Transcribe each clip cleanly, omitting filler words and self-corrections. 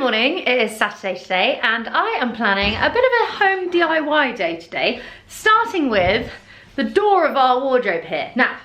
morning, it is Saturday today and I am planning a bit of a home DIY day today, starting with the door of our wardrobe here. Now,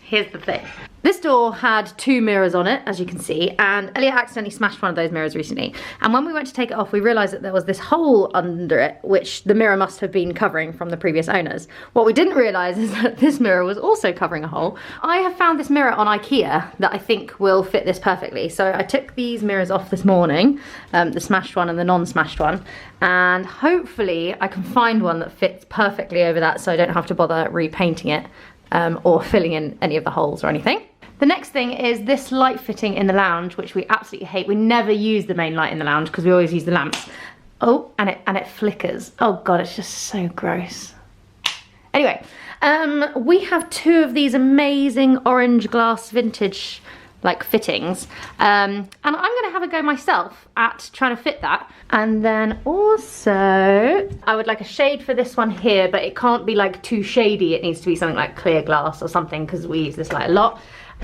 here's the thing. This door had 2 mirrors on it, as you can see, and Elliot accidentally smashed one of those mirrors recently. And when we went to take it off, we realised that there was this hole under it, which the mirror must have been covering from the previous owners. What we didn't realise is that this mirror was also covering a hole. I have found this mirror on IKEA that I think will fit this perfectly. So I took these mirrors off this morning, the smashed one and the non-smashed one, and hopefully I can find one that fits perfectly over that so I don't have to bother repainting it or filling in any of the holes or anything. The next thing is this light fitting in the lounge, which we absolutely hate. We never use the main light in the lounge because we always use the lamps. Oh, and it flickers. Oh God, it's just so gross. Anyway, we have 2 of these amazing orange glass vintage like fittings, and I'm gonna have a go myself at trying to fit that. And then also, I would like a shade for this one here, but it can't be like too shady. It needs to be something like clear glass or something because we use this light a lot.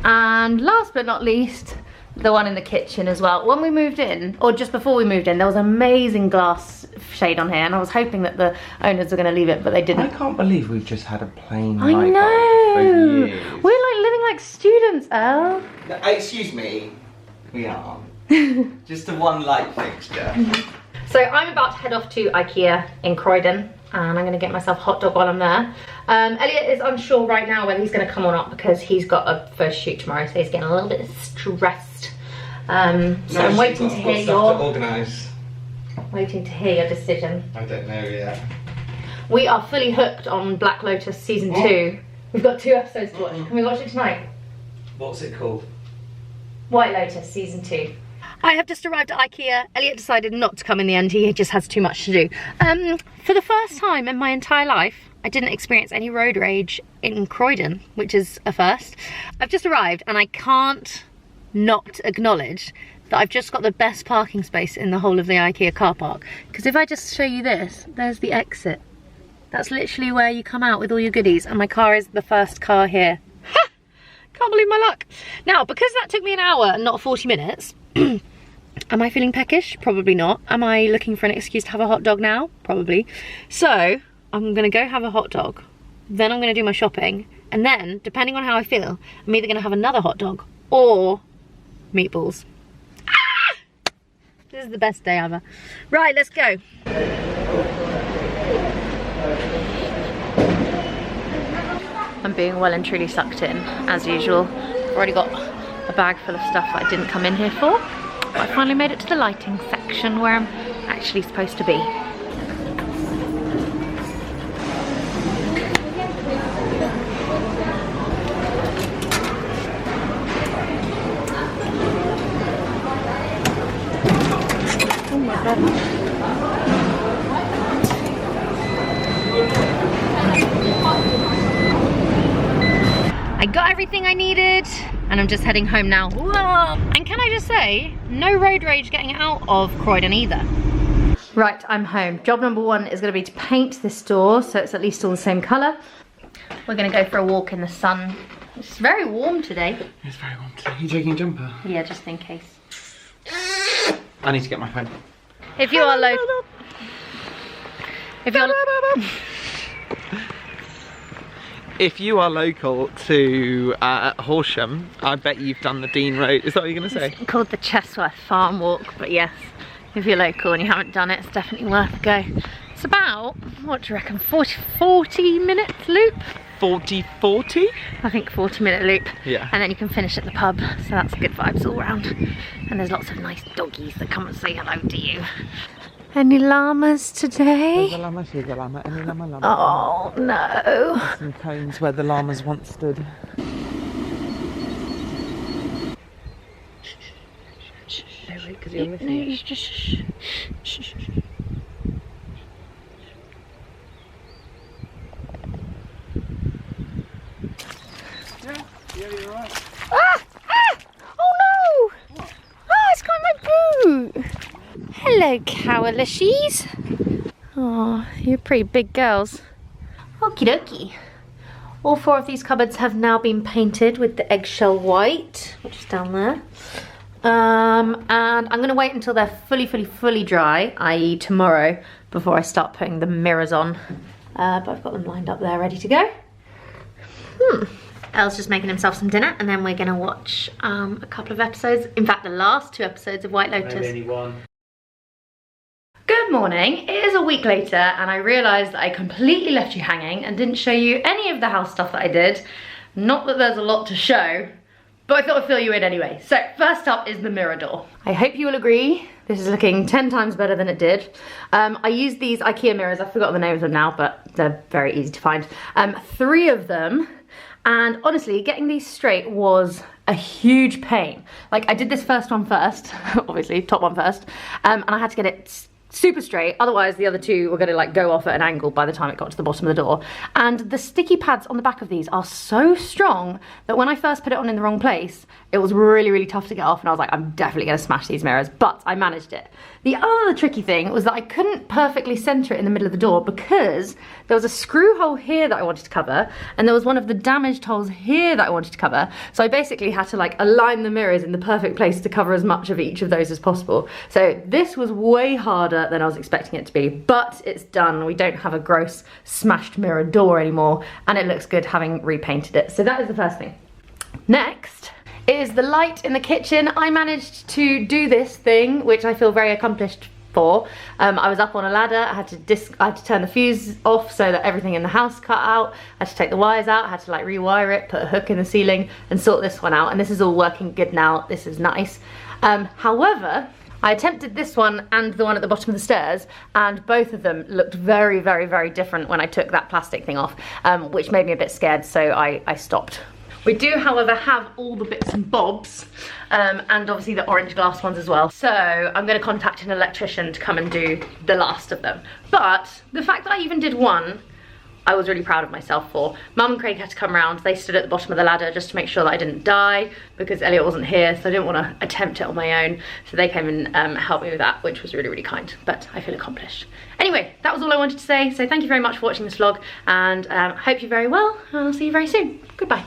And last but not least, the one in the kitchen as well. When we moved in, or just before we moved in, there was amazing glass shade on here, and I was hoping that the owners were going to leave it, but they didn't. I can't believe we've just had a plain light bulb for years. We're like living like students, Elle. No, excuse me, we aren't. Just the one light fixture. So I'm about to head off to IKEA in Croydon, and I'm going to get myself a hot dog while I'm there. Elliot is unsure right now whether he's going to come or not because he's got a first shoot tomorrow, so he's getting a little bit stressed. So I'm waiting to hear waiting to hear your decision. I don't know yet. We are fully hooked on Black Lotus season 2. We've got 2 episodes to watch. Can we watch it tonight? What's it called? White Lotus season 2. I have just arrived at IKEA. Elliot decided not to come in the end. He just has too much to do. For the first time in my entire life, I didn't experience any road rage in Croydon, which is a first. I've just arrived and I can't not acknowledge that I've just got the best parking space in the whole of the IKEA car park. Because if I just show you this, there's the exit. That's literally where you come out with all your goodies, and my car is the first car here. Ha! Can't believe my luck. Now, because that took me an hour and not 40 minutes, am I feeling peckish? Probably not. Am I looking for an excuse to have a hot dog now? Probably. So, I'm gonna go have a hot dog, then I'm gonna do my shopping, and then, depending on how I feel, I'm either gonna have another hot dog or meatballs. Ah! This is the best day ever. Right, let's go. I'm being well and truly sucked in, as usual. I've already got a bag full of stuff that I didn't come in here for. But I finally made it to the lighting section where I'm actually supposed to be. Oh my God. I got everything I needed and I'm just heading home now. Whoa! And can I just say, no road rage getting out of Croydon either. Right, I'm home. Job number 1 is going to be to paint this door so it's at least all the same colour. We're going to go for a walk in the sun. It's very warm today. It's very warm today. Are you taking a jumper? Yeah, just in case. I need to get my phone. If you are local... If you are local to Horsham, I bet you've done the Dean Road. Is that what you're going to say? It's called the Chesworth Farm Walk, but yes, if you're local and you haven't done it, it's definitely worth a go. It's about, what do you reckon, 40 minutes loop? 40? I think 40-minute loop. Yeah. And then you can finish at the pub, so that's good vibes all round. And there's lots of nice doggies that come and say hello to you. Any llamas today? There's a llama, she's a llama, any llama. Oh no. There's some cones where the llamas once stood. No, wait, because you're missing it. Just shh. Yeah, you're right. Ah! Oh no! What? Ah, it's got my boot! Hello, cowalushies. Oh, you're pretty big girls. Okie dokie. All 4 of these cupboards have now been painted with the eggshell white, which is down there. And I'm gonna wait until they're fully dry, i.e. tomorrow, before I start putting the mirrors on. But I've got them lined up there, ready to go. Elle's just making himself some dinner, and then we're gonna watch a couple of episodes. In fact, the last 2 episodes of White Lotus. Maybe only one. Good morning. It is a week later, and I realised that I completely left you hanging and didn't show you any of the house stuff that I did. Not that there's a lot to show, but I thought I'd fill you in anyway. So first up is the mirror door. I hope you will agree, this is looking 10 times better than it did. I used these IKEA mirrors, I've forgotten the name of them now, but they're very easy to find. 3 of them, and honestly, getting these straight was a huge pain. Like, I did this first one first, obviously, top one first, and I had to get it super straight, otherwise the other 2 were gonna like go off at an angle by the time it got to the bottom of the door. And the sticky pads on the back of these are so strong that when I first put it on in the wrong place, it was really tough to get off, and I was like, I'm definitely gonna smash these mirrors, but I managed it. The other tricky thing was that I couldn't perfectly center it in the middle of the door because there was a screw hole here that I wanted to cover, and there was one of the damaged holes here that I wanted to cover. So I basically had to like align the mirrors in the perfect place to cover as much of each of those as possible. So this was way harder than I was expecting it to be, but it's done. We don't have a gross smashed mirror door anymore, and it looks good having repainted it. So that is the first thing. Next is the light in the kitchen. I managed to do this thing, which I feel very accomplished for. I was up on a ladder, I had to turn the fuse off so that everything in the house cut out. I had to take the wires out, I had to like rewire it, put a hook in the ceiling and sort this one out, and this is all working good now. This is nice. However, I attempted this one and the one at the bottom of the stairs, and both of them looked very different when I took that plastic thing off, which made me a bit scared, so I stopped. We do, however, have all the bits and bobs, and obviously the orange glass ones as well. So I'm gonna contact an electrician to come and do the last of them. But the fact that I even did one, I was really proud of myself for. Mum and Craig had to come around. They stood at the bottom of the ladder just to make sure that I didn't die, because Elliot wasn't here, so I didn't want to attempt it on my own. So they came and helped me with that, which was really kind, but I feel accomplished. Anyway, that was all I wanted to say. So thank you very much for watching this vlog, and hope you're very well, and I'll see you very soon. Goodbye.